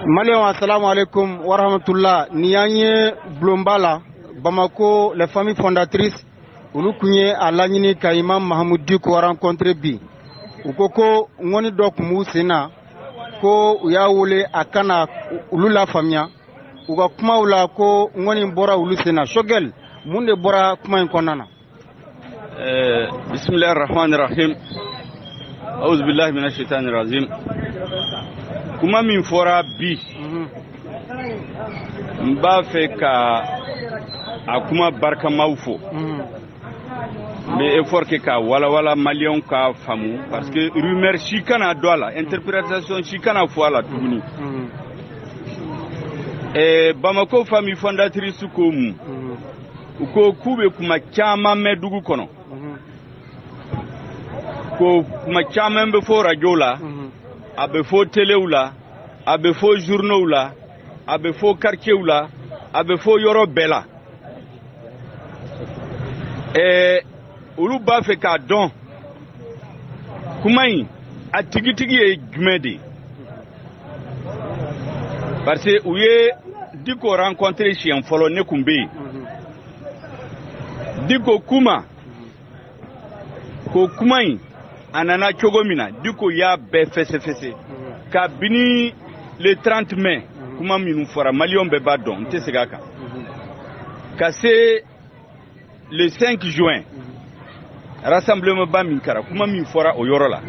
Maliens, assalamu alaikum wa rahmatullah. Nianye Blombala, Bamako, les familles fondatrices, Ulukunye Alanyini ka Imam Mahamoud Diko wa rencontré bi. Ukoko ngoni dok musena ko uyawule akana ulula famia. Uga kuma ula ko ngoni bora ulusena. Shogel munde bora kuma inkonana. Bismillahirrahmanirrahim. A'udhu billahi minash shaitanir rajim. Kuma min fora bi mba fe ka akuma barka maufo mais effort ke ka wala malion ka famu parce que rumeur chikana dola interprétation chikana fo ala tuguni Bamako famille fondatrice ko mu ko kube kuma chama medugu kono ko kuma chama mbe fo radio la abe fo télé ou la, abe fo journaux ou la, abe fo quartier ou la, abe fo yoro bela. Ulu ba fe ka don. Kumai a tigi e gmedi. Parce que ouye diko rencontrer chien folo ne kumbi. Diko kuma ko kumai anana chogomina diko ya be fese ka bini le 30 mai kuma minu fora malion be badon te segaka ka se le 5 juin rassemblement ba min kara kuma min fora o yorola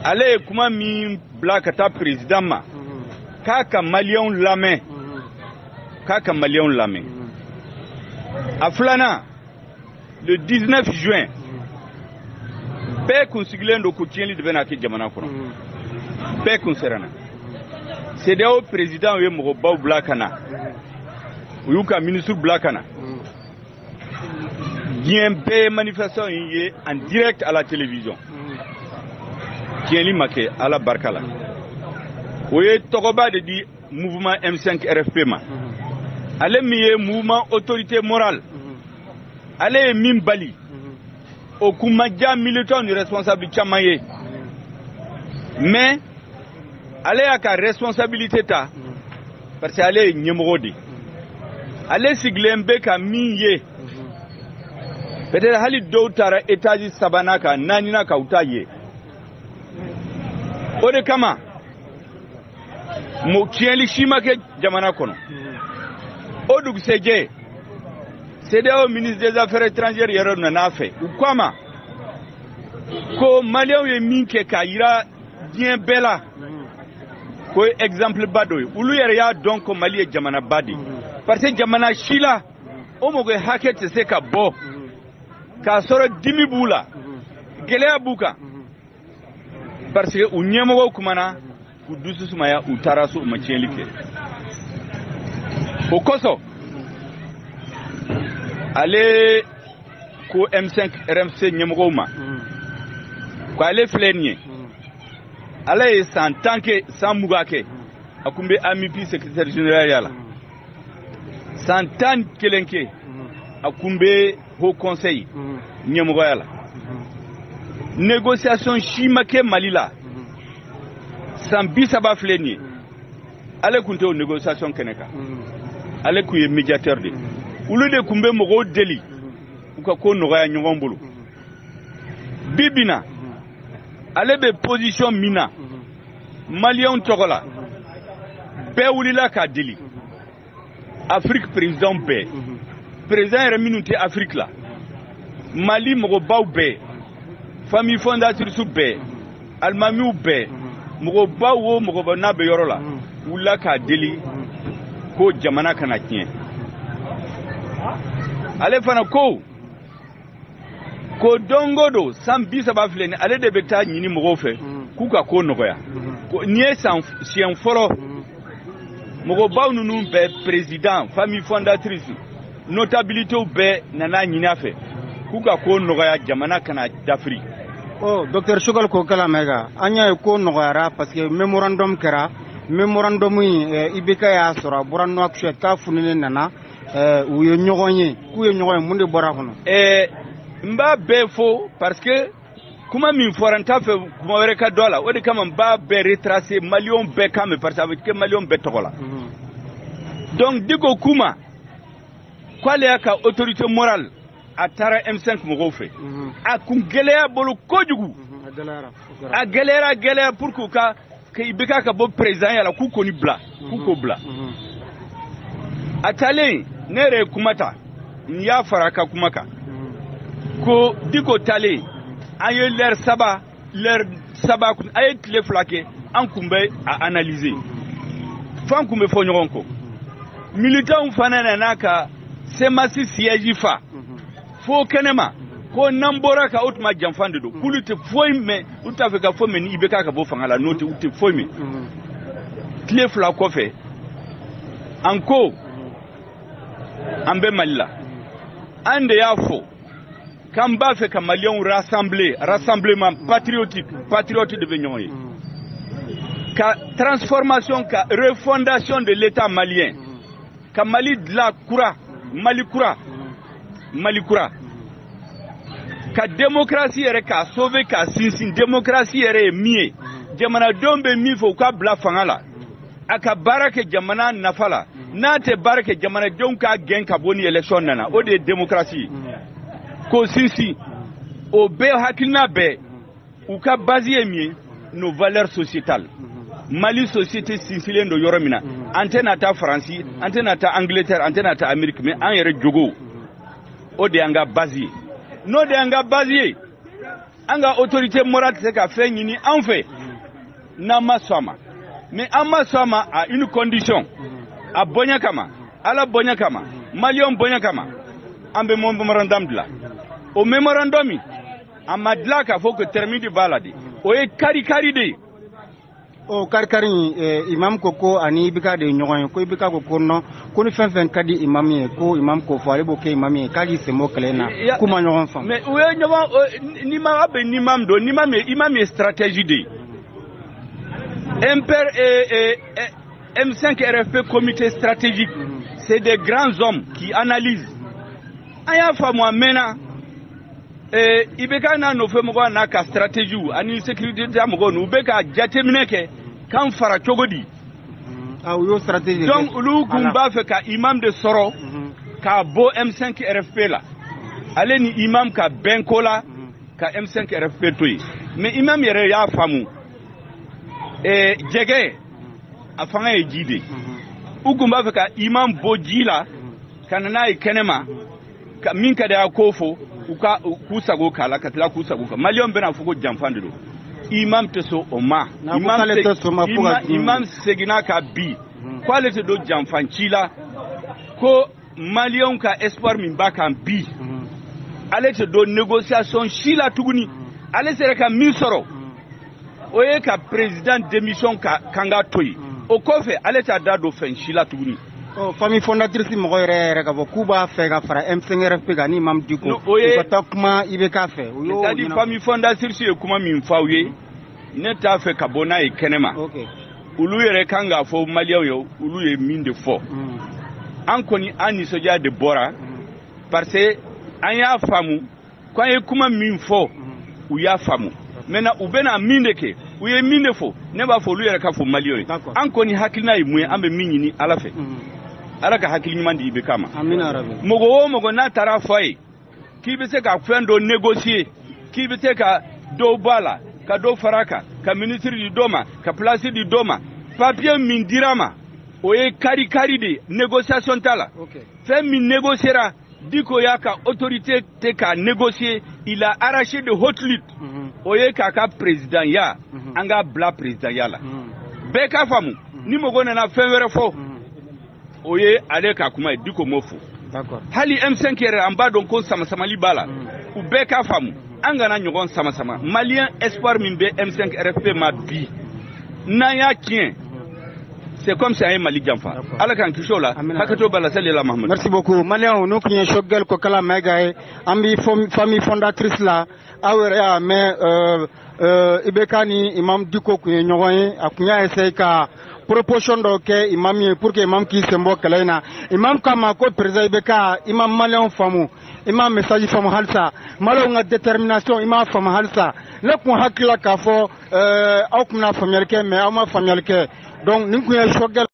ale kuma min blaka ta président ma kaka malion lame aflana le 19 juin Pe kun sigilen do ko tienli de bena ke jamana kono pe kun serana CEDEAO président we mo baw blakana uyuka ministre blakana bien pe manifestation yi en direct à la télévision tienli make ala barkala oye togoba de di mouvement M5 RFP ma ale miye mouvement autorité morale ale min bali au Koumadja militant du responsable Chamaye. Mais, allez à la responsabilité ta, parce qu'elle est Nyemrodi. Allez siglembe ka miye. Peut-être hali doutara etaji sabanaka nanina ka utaye. Ode kama, mo kienli shimake jamana kono. Odug seje. CEDEAO ministre des Affaires étrangères yero na fait ou kwama ko malien ye minke ka ira bien bela ko exemple badoy ulu yere ya donc mali jamana badi parce que jamana shila o mo go haket se ka bo ka soro dimi bula gele abuka parce que unyemo ko kumana ku dusu sumaya utarasu machenlike ko koso allez ko M5 RMC nyemgoma ko allez flenye allez sans tanke sans mugake akumbe amipi secrétaire général yala sans tan kelenke akumbe haut conseil nyemgo yala négociation chimake malila sans bisaba flenye allez kunto négociation keneka allez ku médiateur de ulu de kumbe mogo deli uka ko nogaya nyongon bulu bibina ale be position mina malien togola be wulila ka deli Afrique président be président reminute Afrique la Mali mogo baw be famille fondatrice be almami be mogo bawo mogo bana be yorola wula ka deli ko jamana kana kien ale fana ko dongodo sam bisa ba fleni ale de beta nyini mogo fe kuka ko nogoya ko nie san sien foro mogo baw nunu be président famille fondatrice notabilité be nana nyini afe kuka ko nogoya jamana kana d'Afrique. Oh docteur Chogal ko kala mega anya ko nogoyara parce que memorandum kera memorandum ibika ya sora buranno akshe ka funene nana uye nyogonye kuye nyogonye munde bora kono mba befo parce que kuma min foranta fe kuma wɛrɛ ka dɔ la o de kama n b'a bɛɛ retracer maliyɛnw bɛɛ kan mɛn parce que a bɛ kɛ maliyɛnw bɛɛ tɔgɔ la donc Diko kuma k'ale y'a ka autorité morale a taara M5 mɔgɔw fɛ a kun gɛlɛya bolo kojugu a gɛlɛyara pour que ka IBK ka bɔ président ya la k'u kɔni bila k'u ko bila a taalen ne yɛrɛ ye kuma ta n y'a fara a ka kuma kan ko Diko taalen an ye l'heure saba a ye tile 2 kɛ an kun bɛ a analyser fan kun bɛ fɔ ɲɔgɔn kɔ militants fana nana ka semasi siège fa fo kɛnɛma ko n'an bɔra ka o tuma janfan de don k'olu tɛ foyi mɛn u t'a fɛ ka foyi mɛn ni IBK ka bɔ fanga la n'o tɛ u tɛ foyi mɛn tile 2 kɔfɛ an ko an bɛ Mali la an de y'a fɔ k'an b'a fɛ ka maliyɛnw rassemblement patriote de bɛ ɲɔgɔn ye ka transformation ka refondation de l'état malien ka Mali dilan kura Mali kura ka démocratie yɛrɛ k'a sauver k'a sinsin démocratie yɛrɛ ye min ye jamanadenw bɛ min fɔ u ka bila fanga la a ka baara kɛ jamana nafa la n'a tɛ baara kɛ jamanadenw ka gɛn ka bɔ ni élection nana o de ye démocratie ye k'o sinsin o bɛɛ hakilina bɛɛ u ka base ye min ye nos valeurs sociétales Mali société sinsilen do yɔrɔ min na an tɛna taa Faransi an tɛna taa Angleterre an tɛna taa Amérique mais an yɛrɛ jogo o de y'an ka base ye n'o de y'an ka base ye an ka autorité morale tɛ se ka fɛn ɲini an fɛ n'an ma sɔn a ma mais an ma sɔn a ma à une condition a bonya kama Ala bonya kama maliyɛnw bonya kama an bɛ memorandum dilan o memorandum an ma dilan k'a fɔ ko terme de b'a la de o ye kari de ye o kari imam ko ani IBK de ɲɔgɔn ye ko IBK ko non ko ni fɛn ka di imam ye ko imam ko fɔ ale b'o kɛ imam ye k'ale semo kɛlɛ na k'u ma ɲɔgɔn faamu mais o ye ɲɔgɔn ni ma bɛ ni imam don imam ye stratégie de ye M5 RFP comité stratégique c'est des grands hommes qui analysent an y'a faamu a mɛnna IBK n'a nɔfɛ mɔgɔw n'a ka stratégie ani sécurité mɔgɔw n'u bɛ ka jateminɛ kɛ k'an fara cogo di u y'o stratégie donc olu kun b'a fɛ ka imam de sɔrɔ k'a bɔ M5 RFP la ale ni imam ka bɛn ko la ka M5 RFP to yen mais imam yɛrɛ y'a faamu jɛgɛ a fanga ye ji de u kun b'a fɛ ka imam bɔ ji la ka na n'a ye kɛnɛma ka min ka di a ko fɔ k'u sago k'a la ka tila k'u sago kan maliyɛnw bɛna fɔ ko janfan de don imam tɛ so o ma imam seginna ka bi k'ale tɛ don janfan ci la ko maliyɛnw ka espoir min b'a kan bi ale tɛ don négociation si la tuguni ale sera ka min sɔrɔ o ye ka président démission kan ka to yen o kɔfɛ ale t'a da don fɛn si la tuguni famille fondatrice mɔgɔ yɛrɛ ka fɔ k'u b'a fɛ ka fara M5 RFP kan ni imam Diko u ka taa kuma IBK fɛ c'est-à-dire famille fondatrice ye kuma min f'aw ye ne t'a fɛ ka bɔ n'a ye kɛnɛma olu yɛrɛ kan k'a fɔ maliyɛnw ye olu ye min de fɔ an kɔni an nisɔndiya de bɔra parce que an y'a faamu k'an ye kuma min fɔ u y'a faamu maintenant u bɛna min de kɛ u ye min de fɔ ne b'a fɔ olu yɛrɛ ka fɔ maliyɛnw ye an kɔni hakilina ye mun ye an bɛ min ɲini Ala fɛ Ala ka hakili ɲuman di IBK ma mɔgɔ o mɔgɔ n'a taara fɔ a ye k'i bɛ se ka fɛn dɔ négocier k'i bɛ se ka dɔ bɔ a la ka dɔ fara a kan ka ministre di dɔ ma ka place di dɔ ma papier min dira ma o ye kari de négociation t'a la fɛn min négociera Diko y'a ka autorité tɛ k'a négocier il a arraché de haute lutte o ye k'a ka président ya an k'a bila président ya la bɛɛ k'a faamu ni mɔgɔ nana fɛn wɛrɛ fɔ o ye ale ka kuma ye Diko m'o fɔ hali M5 yɛrɛ an b'a dɔn ko samasamali b'a la u bɛɛ k'a faamu an kana ɲɔgɔn samasama malien espoir min bɛ M5 RFP ma bi n'an y'a tiɲɛ c'est comme si un Mali Janfa. Allah kan kisho la, hakato bala sallela Mahmoud. Merci beaucoup. Malien, nous qui shogel ko kala megae, ambi famille fondatrice la, awere mais ibekani imam diko ku nyoy akunya essayer ka proposition do ke imam pour que imam ki sembo kalaina imam kama ko président ibeka imam malien famu imam message famu halsa malo nga détermination imam famu halsa le ko hakila ka fo aw kuna famel ke mais aw ma famel ke donc ni ku shogel